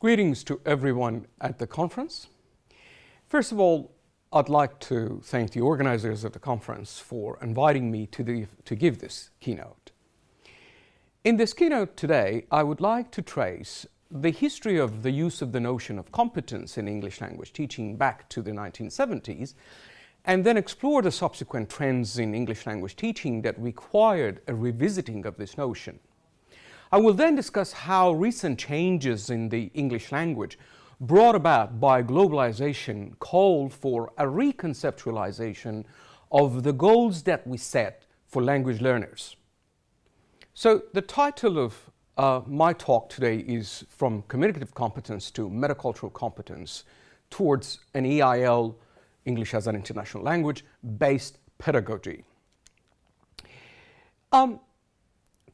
Greetings to everyone at the conference. First of all, I'd like to thank the organizers of the conference for inviting me to give this keynote. In this keynote today, I would like to trace the history of the use of the notion of competence in English language teaching back to the 1970s, and then explore the subsequent trends in English language teaching that required a revisiting of this notion. I will then discuss how recent changes in the English language brought about by globalization called for a reconceptualization of the goals that we set for language learners. So the title of my talk today is From Communicative Competence to Metacultural Competence towards an EIL, English as an International Language, based pedagogy.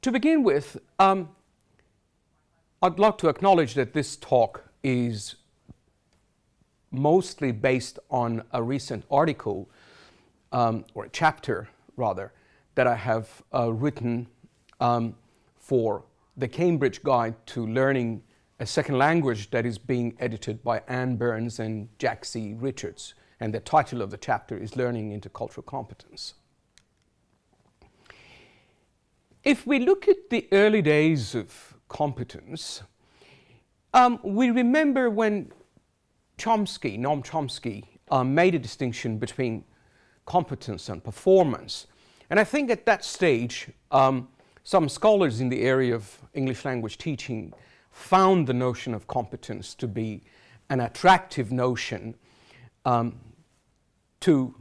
To begin with, I'd like to acknowledge that this talk is mostly based on a recent article, or a chapter rather, that I have written for the Cambridge Guide to Learning a Second Language that is being edited by Anne Burns and Jack C. Richards. And the title of the chapter is Learning Intercultural Competence. If we look at the early days of competence, we remember when Noam Chomsky made a distinction between competence and performance. And I think at that stage, some scholars in the area of English language teaching found the notion of competence to be an attractive notion to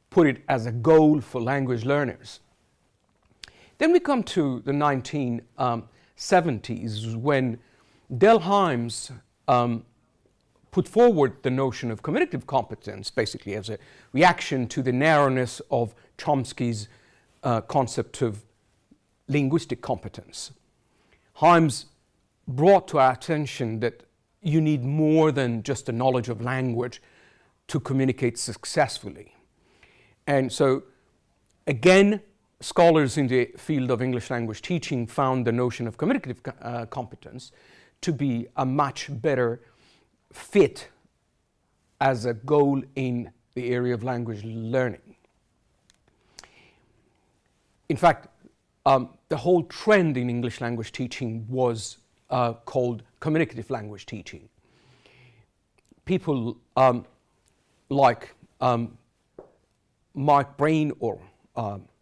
put it as a goal for language learners. Then we come to the 1970s when Del Hymes put forward the notion of communicative competence, basically as a reaction to the narrowness of Chomsky's concept of linguistic competence. Hymes brought to our attention that you need more than just a knowledge of language to communicate successfully. And so, again, scholars in the field of English language teaching found the notion of communicative competence to be a much better fit as a goal in the area of language learning. In fact, the whole trend in English language teaching was called communicative language teaching. People like Mark Brain or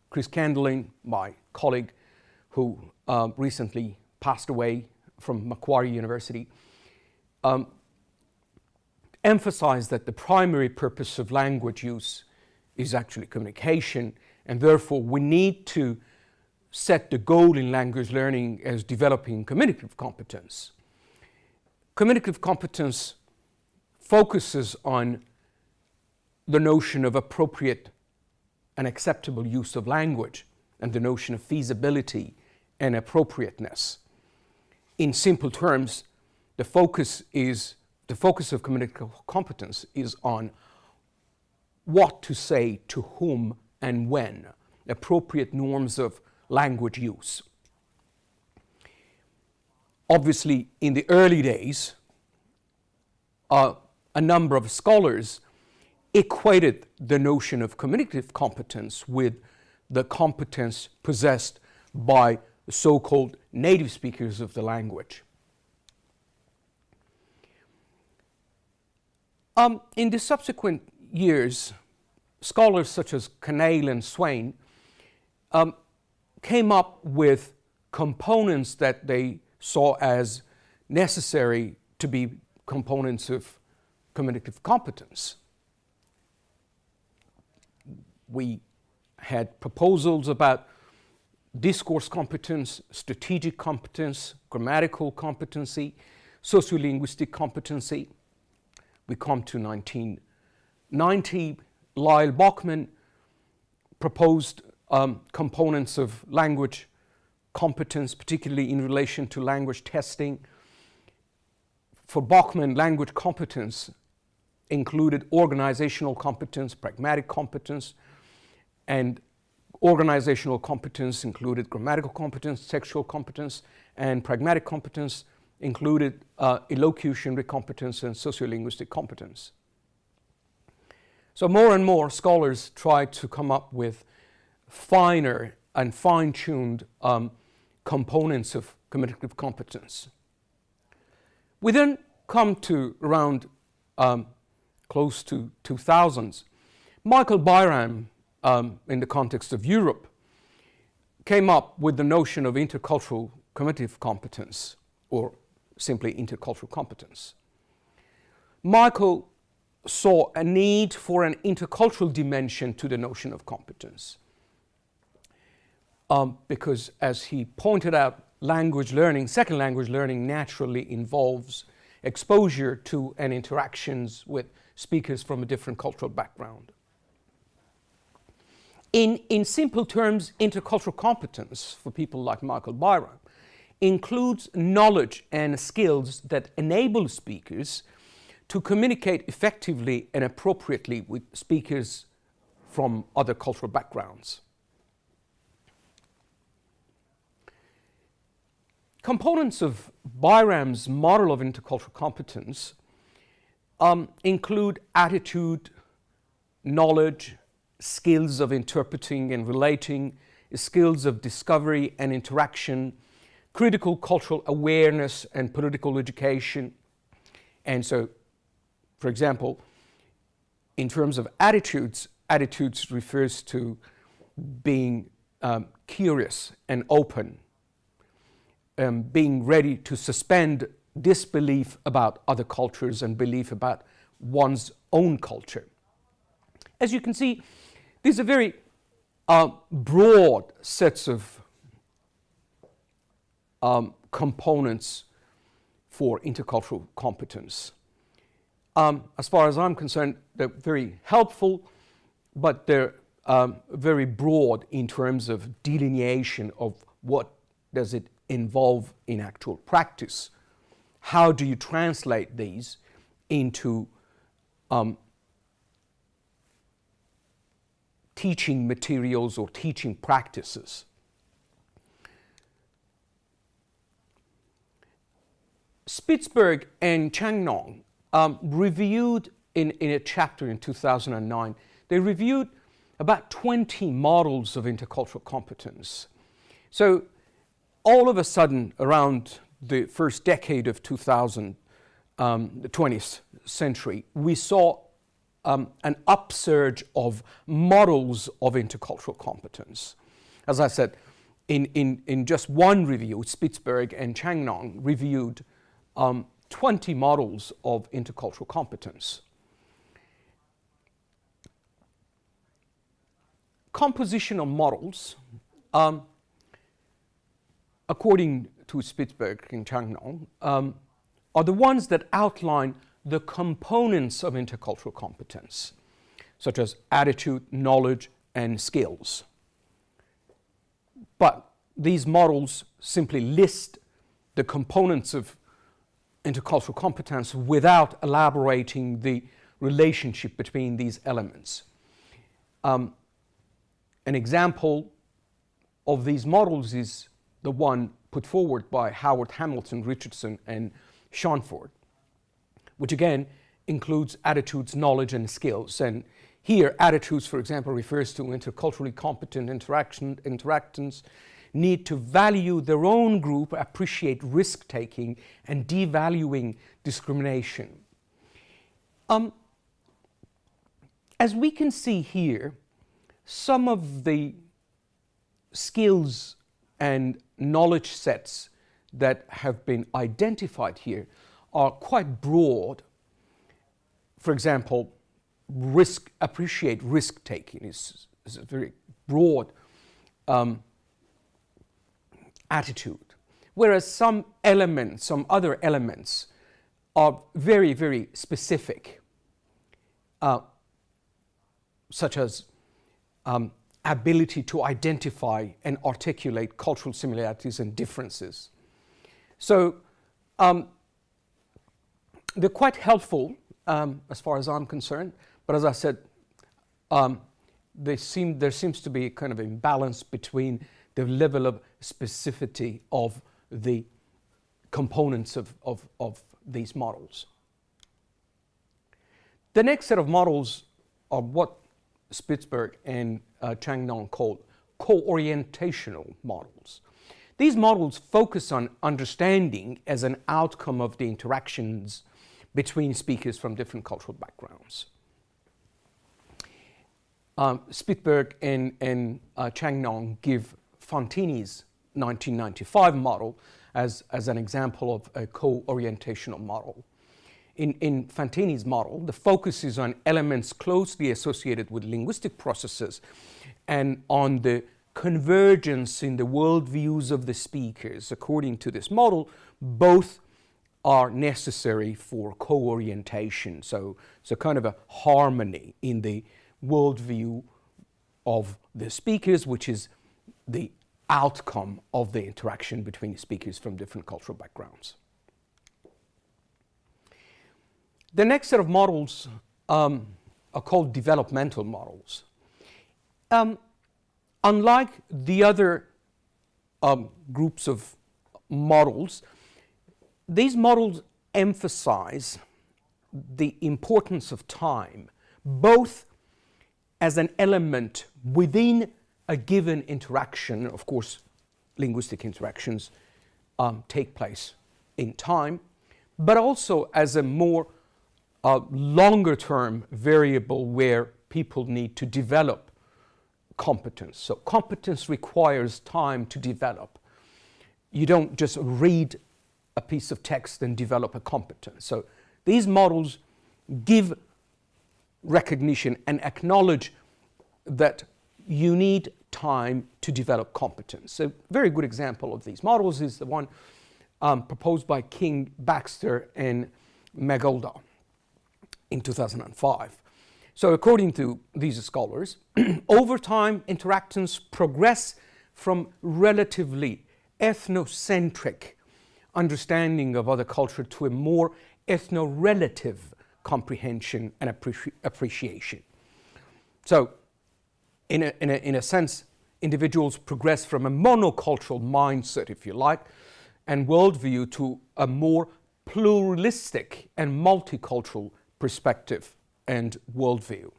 Chris Candling, my colleague who recently passed away from Macquarie University, emphasized that the primary purpose of language use is actually communication, and therefore we need to set the goal in language learning as developing communicative competence. Communicative competence focuses on the notion of appropriate and acceptable use of language and the notion of feasibility and appropriateness. In simple terms, the focus of communicative competence is on what to say to whom and when, appropriate norms of language use. Obviously, in the early days, a number of scholars equated the notion of communicative competence with the competence possessed by so-called native speakers of the language. In the subsequent years, scholars such as Canaille and Swain came up with components that they saw as necessary to be components of communicative competence. We had proposals about discourse competence, strategic competence, grammatical competency, sociolinguistic competency. We come to 1990, Lyle Bachman proposed components of language competence, particularly in relation to language testing. For Bachman, language competence included organizational competence, pragmatic competence, and organizational competence included grammatical competence, textual competence, and pragmatic competence included elocution, recompetence, and sociolinguistic competence. So more and more scholars try to come up with finer and fine-tuned components of communicative competence. We then come to around close to 2000s. Michael Byram, in the context of Europe, came up with the notion of intercultural communicative competence, or simply intercultural competence. Michael saw a need for an intercultural dimension to the notion of competence. Because, as he pointed out, language learning, second language learning, naturally involves exposure to and interactions with speakers from a different cultural background. In simple terms, intercultural competence for people like Michael Byram includes knowledge and skills that enable speakers to communicate effectively and appropriately with speakers from other cultural backgrounds. Components of Byram's model of intercultural competence include attitude, knowledge, skills of interpreting and relating, skills of discovery and interaction, critical cultural awareness and political education. And so, for example, in terms of attitudes, attitudes refers to being curious and open, being ready to suspend disbelief about other cultures and belief about one's own culture. As you can see, these are very broad sets of components for intercultural competence. As far as I'm concerned, they're very helpful, but they're very broad in terms of delineation of what does it involve in actual practice. How do you translate these into teaching materials or teaching practices? Spitzberg and Changnong reviewed in a chapter in 2009, they reviewed about 20 models of intercultural competence. So all of a sudden, around the first decade of the 20th century, we saw an upsurge of models of intercultural competence. As I said, in just one review, Spitzberg and Changnong reviewed 20 models of intercultural competence. Compositional models, according to Spitzberg and Changnong, are the ones that outline the components of intercultural competence, such as attitude, knowledge, and skills. But these models simply list the components of intercultural competence without elaborating the relationship between these elements. An example of these models is the one put forward by Howard Hamilton, Richardson, and Schonford, which again includes attitudes, knowledge, and skills. And here, attitudes, for example, refers to interculturally competent interactants need to value their own group, appreciate risk-taking, and devaluing discrimination. As we can see here, some of the skills and knowledge sets that have been identified here are quite broad. For example, appreciate risk-taking is a very broad attitude, whereas some other elements are very, very specific, such as ability to identify and articulate cultural similarities and differences. So they're quite helpful as far as I'm concerned, but as I said, there seems to be a kind of imbalance between the level of specificity of the components of these models. The next set of models are what Spitzberg and Chang-Nong called co-orientational models. These models focus on understanding as an outcome of the interactions between speakers from different cultural backgrounds. Spitzberg and Chang-Nong give Fantini's 1995 model as an example of a co-orientational model. In Fantini's model, the focus is on elements closely associated with linguistic processes and on the convergence in the worldviews of the speakers. According to this model, both are necessary for co-orientation, so kind of a harmony in the worldview of the speakers, which is the outcome of the interaction between the speakers from different cultural backgrounds. The next set of models are called developmental models. Unlike the other groups of models, these models emphasize the importance of time, both as an element within a given interaction. Of course, linguistic interactions take place in time, but also as a more longer-term variable where people need to develop competence. So competence requires time to develop. You don't just read a piece of text and develop a competence. So these models give recognition and acknowledge that you need time to develop competence. A very good example of these models is the one proposed by King, Baxter, and Magolda in 2005. So according to these scholars, over time, interactions progress from relatively ethnocentric understanding of other culture to a more ethno-relative comprehension and appreciation. So in a sense, individuals progress from a monocultural mindset, if you like, and worldview to a more pluralistic and multicultural perspective and worldview.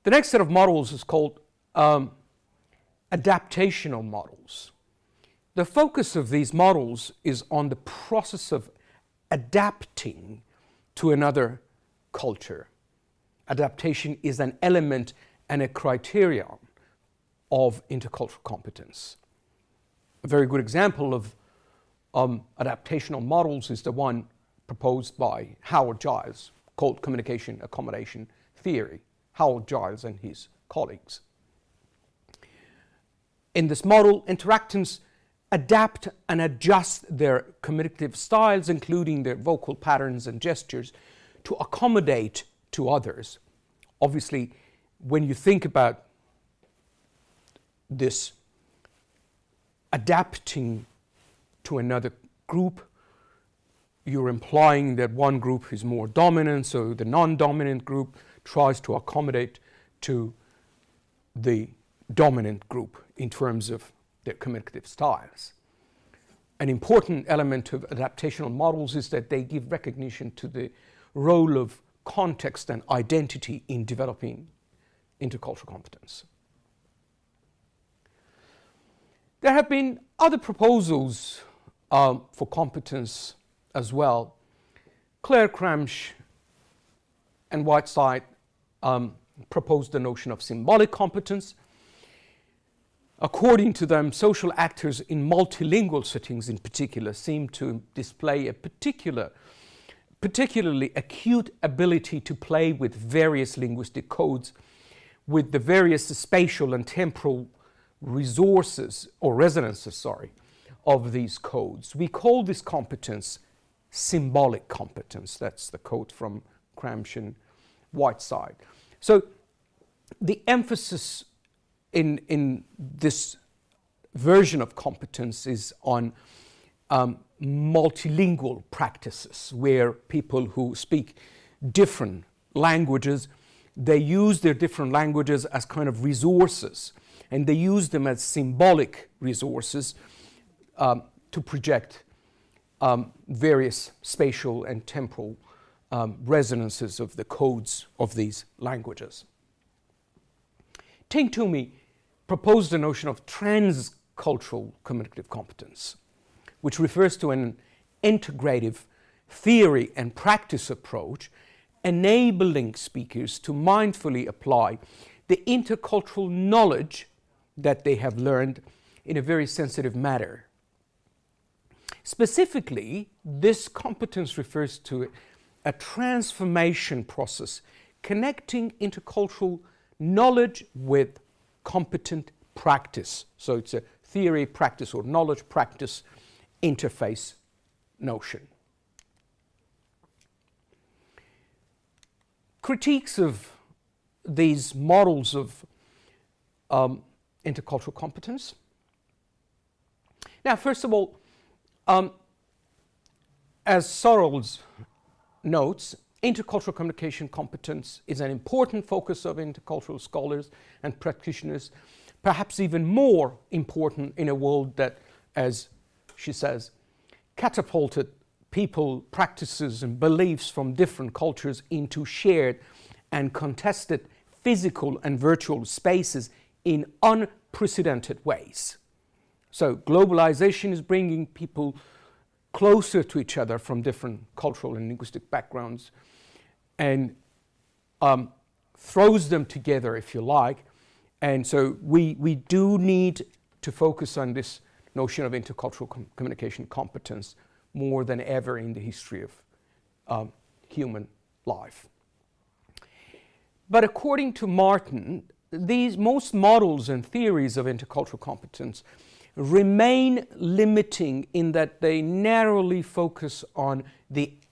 The next set of models is called adaptational models. The focus of these models is on the process of adapting to another culture. Adaptation is an element and a criterion of intercultural competence. A very good example of adaptational models is the one proposed by Howard Giles, called communication accommodation theory. Howard Giles and his colleagues. In this model, interactants adapt and adjust their communicative styles, including their vocal patterns and gestures, to accommodate to others. Obviously, when you think about this adapting to another group, you're implying that one group is more dominant, so the non-dominant group tries to accommodate to the dominant group in terms of their communicative styles. An important element of adaptational models is that they give recognition to the role of context and identity in developing intercultural competence. There have been other proposals for competence as well. Claire Cramsch and Whiteside proposed the notion of symbolic competence. According to them, social actors in multilingual settings in particular seem to display a particularly acute ability to play with various linguistic codes, with the various spatial and temporal resources, or resonances, of these codes. We call this competence symbolic competence. That's the quote from Cramsch and Whiteside. So the emphasis in this version of competence is on multilingual practices, where people who speak different languages, they use their different languages as kind of resources, and they use them as symbolic resources to project various spatial and temporal resonances of the codes of these languages. Ting Toomey proposed the notion of transcultural communicative competence, which refers to an integrative theory and practice approach enabling speakers to mindfully apply the intercultural knowledge that they have learned in a very sensitive manner. Specifically, this competence refers to a transformation process connecting intercultural knowledge with competent practice. So it's a theory, practice, or knowledge practice interface notion. Critiques of these models of intercultural competence. Now, first of all, as Sorrells notes, intercultural communication competence is an important focus of intercultural scholars and practitioners, perhaps even more important in a world that, as she says, catapulted people, practices, and beliefs from different cultures into shared and contested physical and virtual spaces in unprecedented ways. So globalization is bringing people closer to each other from different cultural and linguistic backgrounds and throws them together, if you like. And so we do need to focus on this notion of intercultural communication competence more than ever in the history of human life. But according to Martin, most models and theories of intercultural competence remain limiting in that they narrowly focus on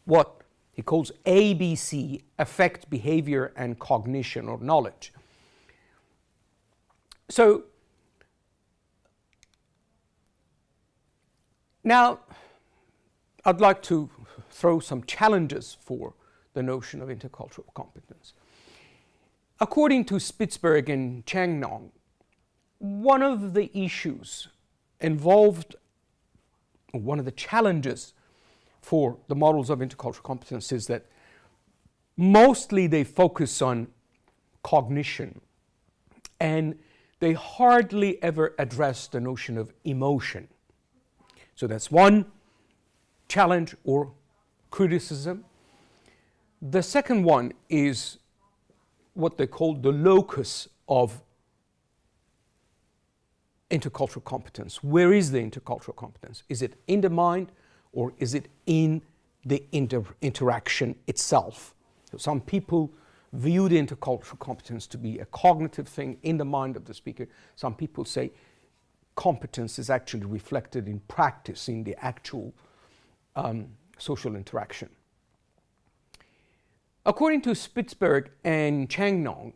what he calls ABC, affect, behavior, and cognition or knowledge. So now I'd like to throw some challenges for the notion of intercultural competence. According to Spitzberg and Changnong, one of the issues involved, one of the challenges for the models of intercultural competence is that mostly they focus on cognition and they hardly ever address the notion of emotion. So that's one challenge or criticism. The second one is what they call the locus of intercultural competence. Where is the intercultural competence? Is it in the mind or is it in the interaction itself? So some people view the intercultural competence to be a cognitive thing in the mind of the speaker. Some people say competence is actually reflected in practice, in the actual social interaction. According to Spitzberg and Changnong,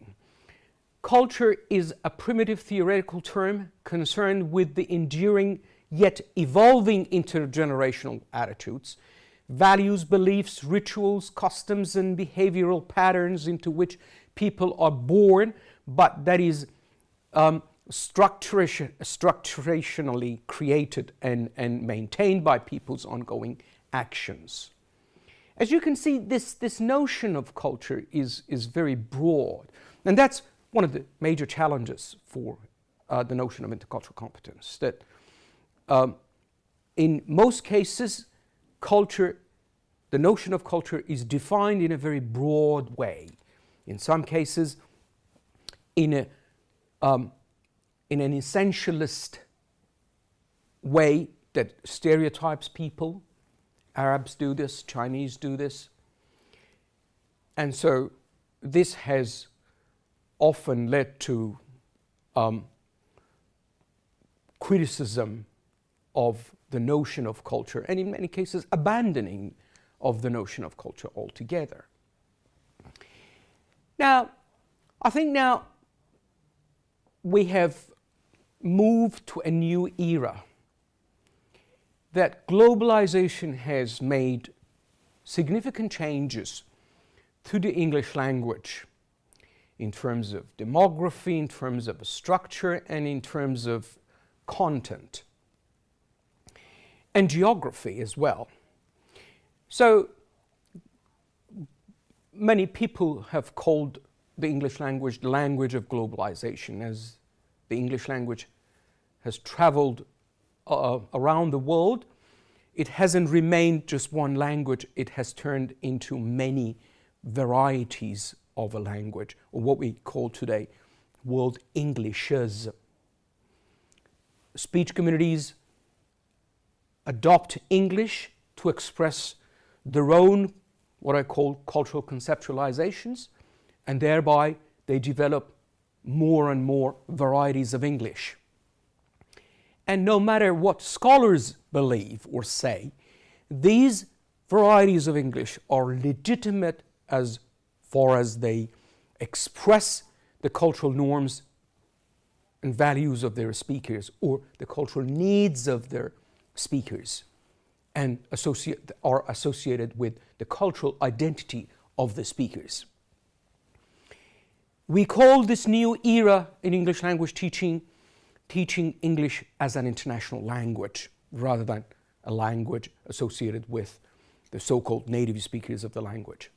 culture is a primitive theoretical term concerned with the enduring yet evolving intergenerational attitudes, values, beliefs, rituals, customs, and behavioral patterns into which people are born, but that is structurationally created and maintained by people's ongoing actions. As you can see, this notion of culture is very broad, and that's one of the major challenges for the notion of intercultural competence, that in most cases, culture, the notion of culture is defined in a very broad way. In some cases, in an essentialist way that stereotypes people. Arabs do this, Chinese do this. And so this has often led to criticism of the notion of culture, and in many cases abandoning of the notion of culture altogether. Now, I think now we have moved to a new era, that globalization has made significant changes to the English language in terms of demography, in terms of structure, and in terms of content. and geography as well. So many people have called the English language the language of globalization, as the English language has traveled around the world. It hasn't remained just one language, it has turned into many varieties of a language, or what we call today world Englishes. Speech communities adopt English to express their own, what I call cultural conceptualizations, and thereby they develop more and more varieties of English. And no matter what scholars believe or say, these varieties of English are legitimate as far as they express the cultural norms and values of their speakers, or the cultural needs of their speakers, and are associated with the cultural identity of the speakers. We call this new era in English language teaching English as an international language, rather than a language associated with the so-called native speakers of the language.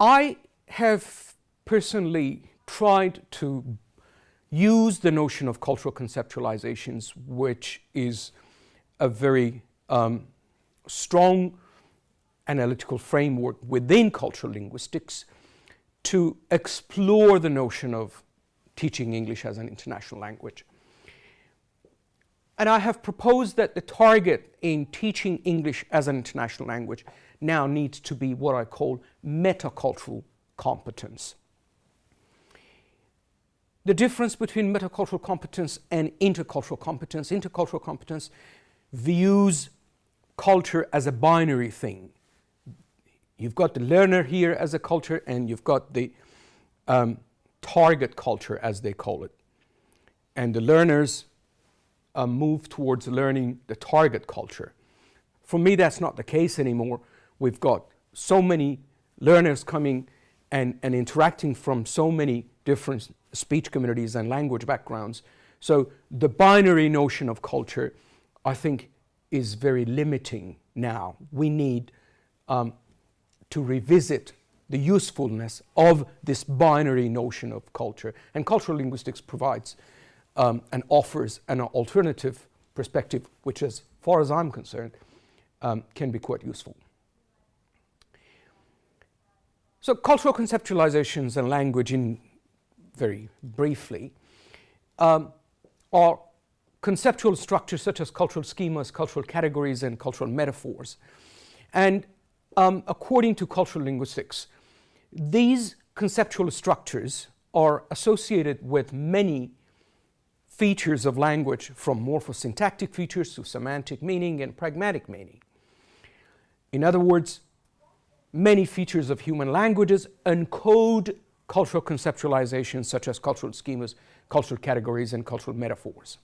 I have personally tried to use the notion of cultural conceptualizations, which is a very strong analytical framework within cultural linguistics, to explore the notion of teaching English as an international language. And I have proposed that the target in teaching English as an international language now needs to be what I call metacultural competence. The difference between metacultural competence and intercultural competence views culture as a binary thing. You've got the learner here as a culture, and you've got the target culture, as they call it. And the learners move towards learning the target culture. For me, that's not the case anymore. We've got so many learners coming and interacting from so many different speech communities and language backgrounds. So the binary notion of culture, I think, is very limiting now. We need to revisit the usefulness of this binary notion of culture. And cultural linguistics provides and offers an alternative perspective, which, as far as I'm concerned, can be quite useful. So cultural conceptualizations and language, in very briefly, are conceptual structures such as cultural schemas, cultural categories, and cultural metaphors. And according to cultural linguistics, these conceptual structures are associated with many features of language, from morphosyntactic features to semantic meaning and pragmatic meaning. In other words, many features of human languages encode cultural conceptualizations such as cultural schemas, cultural categories, and cultural metaphors.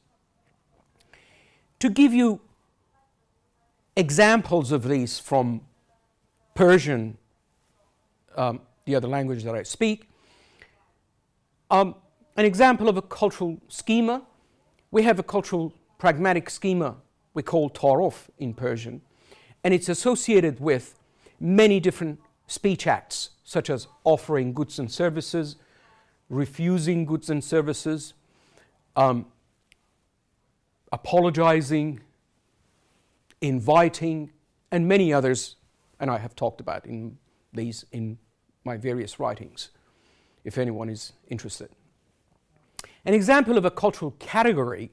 To give you examples of these from Persian, the other language that I speak, an example of a cultural schema, we have a cultural pragmatic schema we call taruf in Persian, and it's associated with many different speech acts, such as offering goods and services, refusing goods and services, apologizing, inviting, and many others, and I have talked about these in my various writings, if anyone is interested. An example of a cultural category,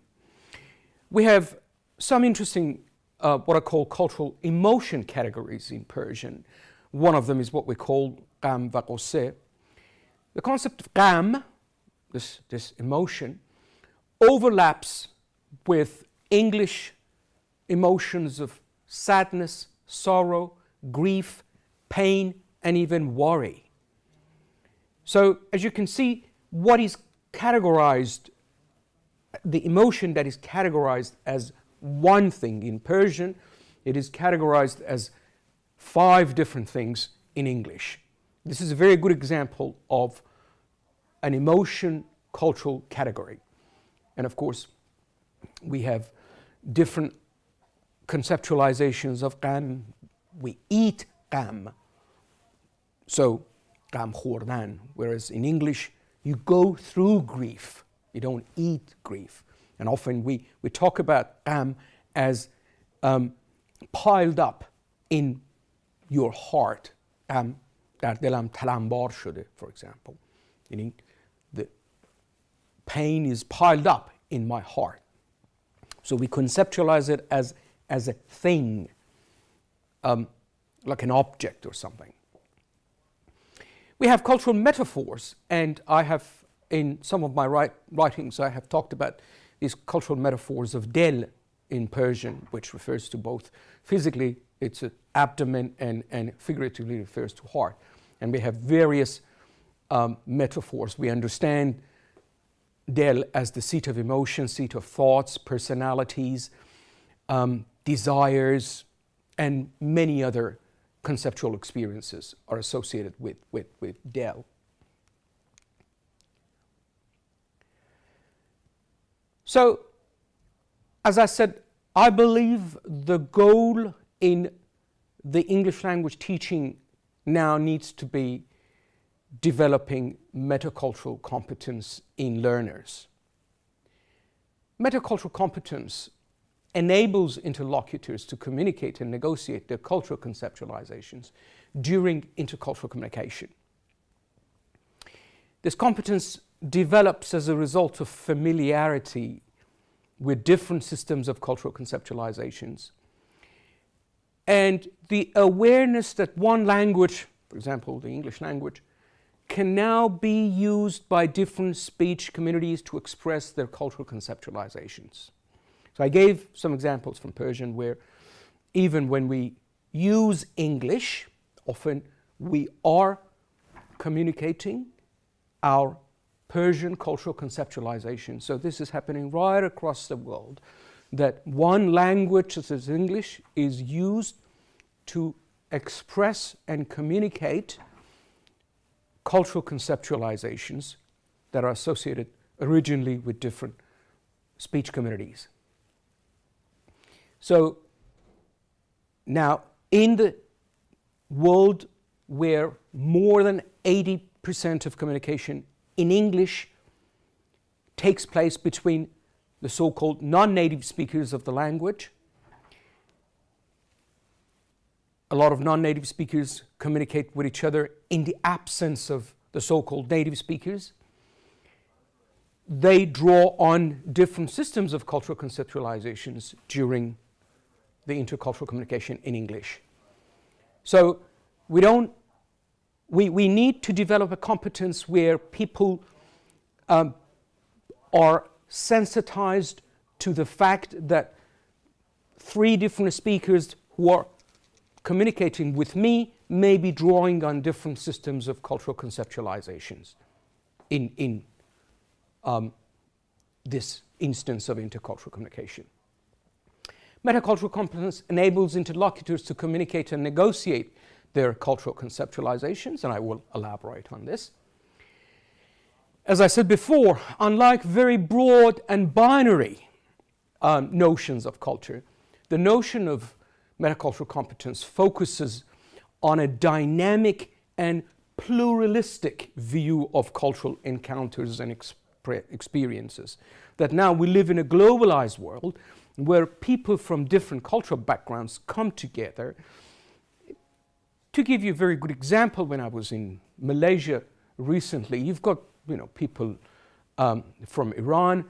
we have some interesting what I call cultural emotion categories in Persian. One of them is what we call gham va ghusse. The concept of gham, this emotion, overlaps with English emotions of sadness, sorrow, grief, pain, and even worry. So, as you can see, what is categorized, the emotion that is categorized as one thing in Persian, it is categorized as 5 different things in English. This is a very good example of an emotion cultural category. And of course, we have different conceptualizations of غم. We eat غم. So, غم خوردن. Whereas in English, you go through grief. You don't eat grief. And often we talk about غم as piled up in your heart. غم در دلم تلمبار شده, for example. Meaning the pain is piled up in my heart. So we conceptualize it as a thing, like an object or something. We have cultural metaphors, and I have, in some of my writings, I have talked about these cultural metaphors of del in Persian, which refers to both physically, it's an abdomen, and figuratively refers to heart. And we have various metaphors. We understand del as the seat of emotion, seat of thoughts, personalities, desires, and many other conceptual experiences are associated with del. So, as I said, I believe the goal in the English language teaching now needs to be developing metacultural competence in learners. Metacultural competence enables interlocutors to communicate and negotiate their cultural conceptualizations during intercultural communication. This competence develops as a result of familiarity with different systems of cultural conceptualizations and the awareness that one language, for example, the English language, can now be used by different speech communities to express their cultural conceptualizations. So I gave some examples from Persian where even when we use English, often we are communicating our Persian cultural conceptualization. So this is happening right across the world, that one language, such as English, is used to express and communicate cultural conceptualizations that are associated originally with different speech communities. So now, in the world where more than 80% of communication in English takes place between the so-called non-native speakers of the language, a lot of non-native speakers communicate with each other in the absence of the so-called native speakers. They draw on different systems of cultural conceptualizations during the intercultural communication in English. So we need to develop a competence where people are sensitized to the fact that three different speakers who are communicating with me may be drawing on different systems of cultural conceptualizations in this instance of intercultural communication. Metacultural competence enables interlocutors to communicate and negotiate their cultural conceptualizations, and I will elaborate on this. As I said before, unlike very broad and binary notions of culture, the notion of metacultural competence focuses on a dynamic and pluralistic view of cultural encounters and experiences. That now we live in a globalized world where people from different cultural backgrounds come together. To give you a very good example, when I was in Malaysia recently, you've got people from Iran,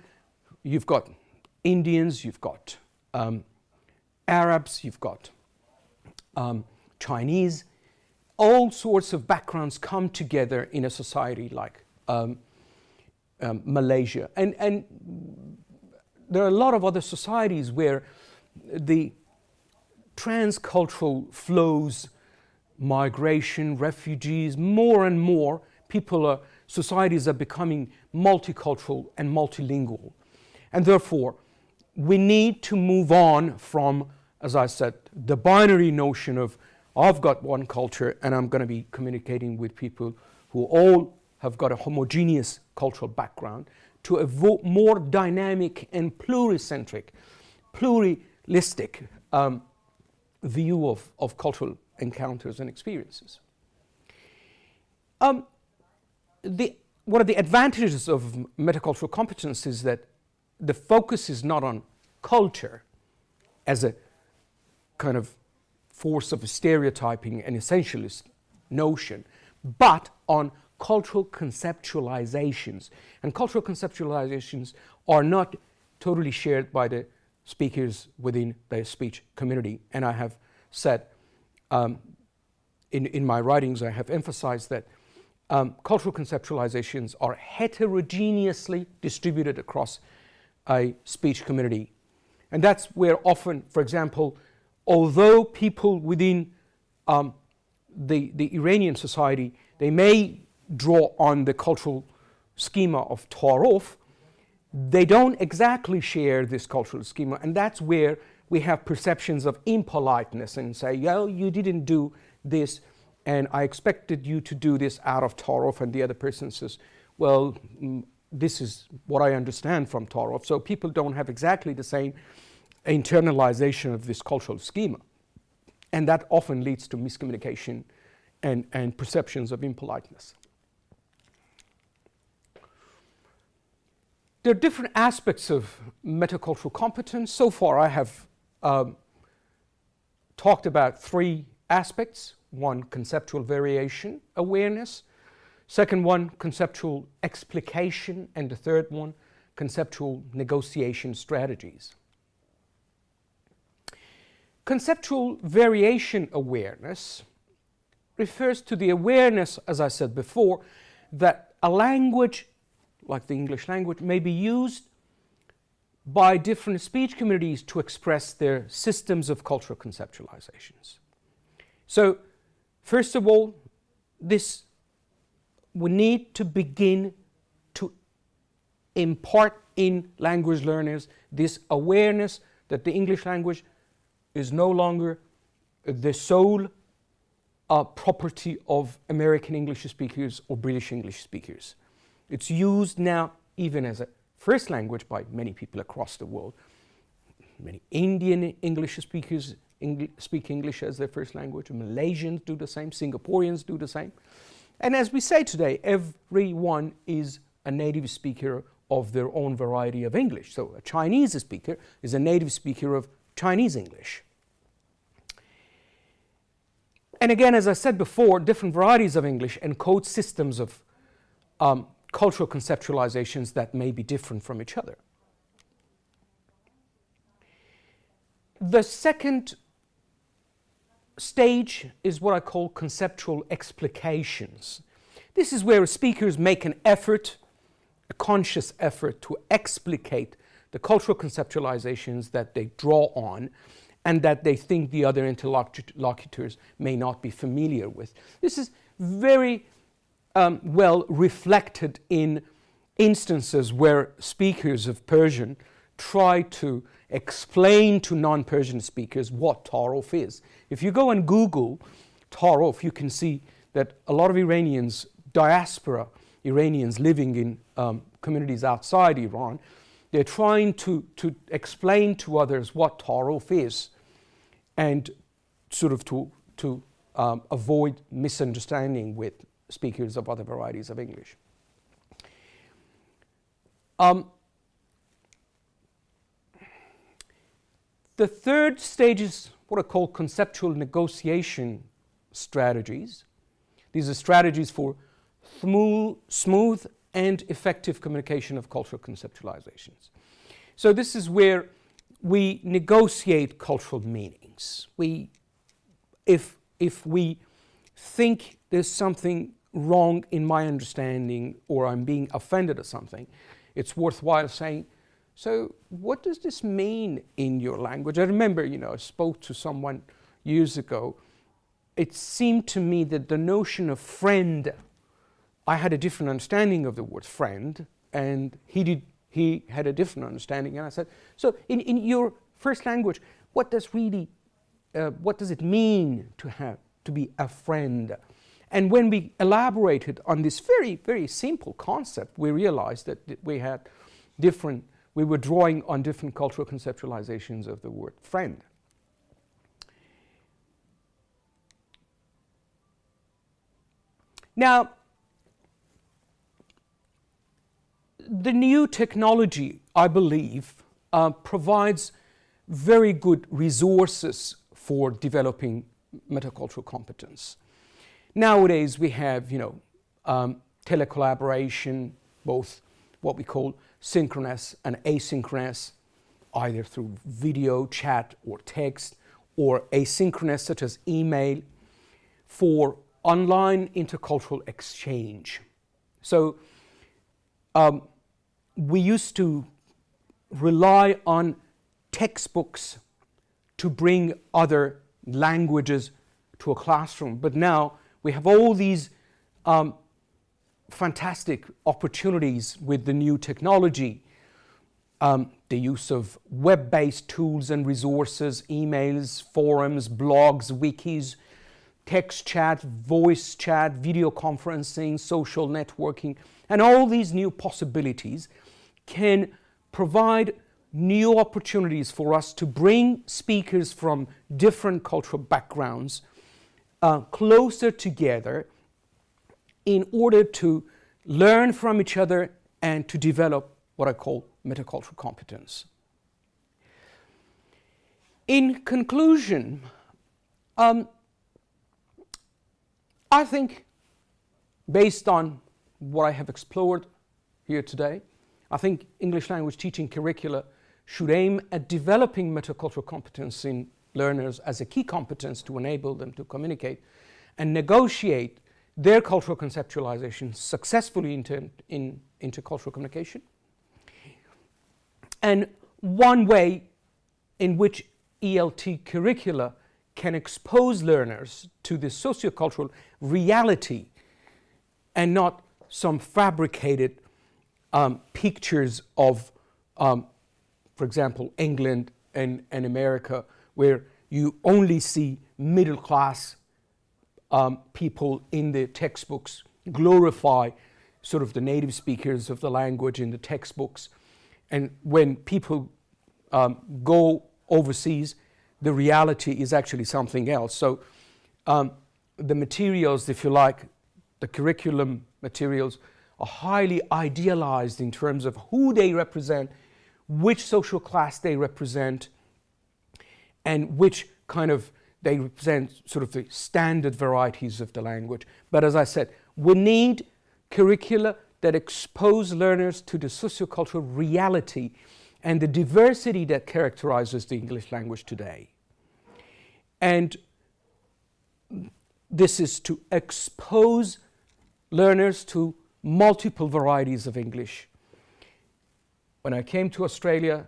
you've got Indians, you've got Arabs, you've got Chinese. All sorts of backgrounds come together in a society like Malaysia. And there are a lot of other societies where the transcultural flows, migration, refugees, more and more societies are becoming multicultural and multilingual. And therefore, we need to move on from, as I said, the binary notion of I've got one culture and I'm going to be communicating with people who all have got a homogeneous cultural background, to a more dynamic and pluricentric, pluralistic view of cultural encounters and experiences. One of the advantages of metacultural competence is that the focus is not on culture as a kind of force of stereotyping and essentialist notion, but on cultural conceptualizations. And cultural conceptualizations are not totally shared by the speakers within the speech community. And I have said in my writings, I have emphasized that cultural conceptualizations are heterogeneously distributed across a speech community. And that's where often, for example, although people within the Iranian society, they may draw on the cultural schema of Ta'aruf, they don't exactly share this cultural schema, and that's where we have perceptions of impoliteness and say, well, you didn't do this, and I expected you to do this out of Ta'aruf, and the other person says, well, this is what I understand from Ta'aruf. So people don't have exactly the same internalization of this cultural schema, and that often leads to miscommunication and perceptions of impoliteness. There are different aspects of metacultural competence. So far I have talked about three aspects. One, conceptual variation awareness. Second one, conceptual explication. And the third one, conceptual negotiation strategies. Conceptual variation awareness refers to the awareness, as I said before, that a language like the English language may be used by different speech communities to express their systems of cultural conceptualizations. So, first of all, we need to begin to impart in language learners this awareness that the English language is no longer the sole property of American English speakers or British English speakers. It's used now even as a first language by many people across the world. Many Indian English speakers speak English as their first language. Malaysians do the same. Singaporeans do the same. And as we say today, everyone is a native speaker of their own variety of English. So a Chinese speaker is a native speaker of Chinese English. And again, as I said before, different varieties of English encode systems of cultural conceptualizations that may be different from each other. The second stage is what I call conceptual explications. This is where speakers make an effort, a conscious effort, to explicate the cultural conceptualizations that they draw on and that they think the other interlocutors may not be familiar with. This is very well reflected in instances where speakers of Persian try to explain to non-Persian speakers what Ta'aruf is. If you go and Google Ta'aruf, you can see that a lot of Iranians, diaspora Iranians living in communities outside Iran, they're trying to explain to others what Ta'aruf is and sort of to avoid misunderstanding with speakers of other varieties of English. The third stage is what I call conceptual negotiation strategies. These are strategies for smooth and effective communication of cultural conceptualizations. So this is where we negotiate cultural meanings. If we think there's something wrong in my understanding or I'm being offended at something, it's worthwhile saying, so what does this mean in your language? I remember, I spoke to someone years ago. It seemed to me that the notion of friend, I had a different understanding of the word friend, and he had a different understanding. And I said, so in your first language, what does it mean to be a friend? And when we elaborated on this very, very simple concept, we realized that we were drawing on different cultural conceptualizations of the word friend. Now, the new technology, I believe, provides very good resources for developing metacultural competence. Nowadays, we have, telecollaboration, both what we call synchronous and asynchronous, either through video, chat, or text, or asynchronous, such as email, for online intercultural exchange. So, we used to rely on textbooks to bring other languages to a classroom, but now we have all these fantastic opportunities with the new technology, the use of web-based tools and resources, emails, forums, blogs, wikis, text chat, voice chat, video conferencing, social networking, and all these new possibilities can provide new opportunities for us to bring speakers from different cultural backgrounds closer together in order to learn from each other and to develop what I call metacultural competence. In conclusion, I think, based on what I have explored here today, I think English language teaching curricula should aim at developing metacultural competence in learners as a key competence to enable them to communicate and negotiate their cultural conceptualization successfully in intercultural communication. And one way in which ELT curricula can expose learners to the sociocultural reality and not some fabricated pictures of, for example, England and America, where you only see middle-class people in the textbooks glorify sort of the native speakers of the language in the textbooks. And when people go overseas, the reality is actually something else. So the materials, if you like, the curriculum materials are highly idealized in terms of who they represent, which social class they represent, and which kind of they represent sort of the standard varieties of the language. But as I said, we need curricula that expose learners to the sociocultural reality and the diversity that characterizes the English language today. And this is to expose learners to multiple varieties of English. When I came to Australia,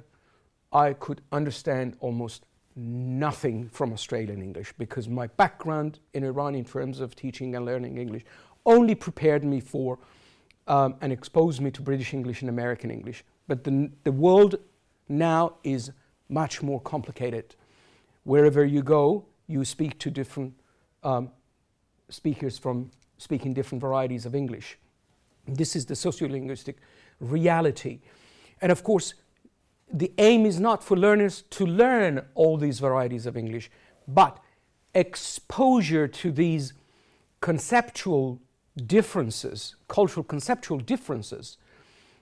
I could understand almost nothing from Australian English because my background in Iran in terms of teaching and learning English only prepared me for and exposed me to British English and American English. But the world now is much more complicated. Wherever you go, you speak to different speakers from speaking different varieties of English. This is the sociolinguistic reality. And of course, the aim is not for learners to learn all these varieties of English, but exposure to these conceptual differences, cultural conceptual differences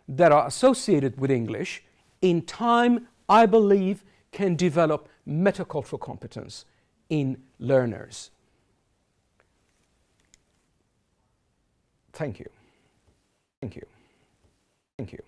that are associated with English, in time, I believe, can develop metacultural competence in learners. Thank you. Thank you. Thank you.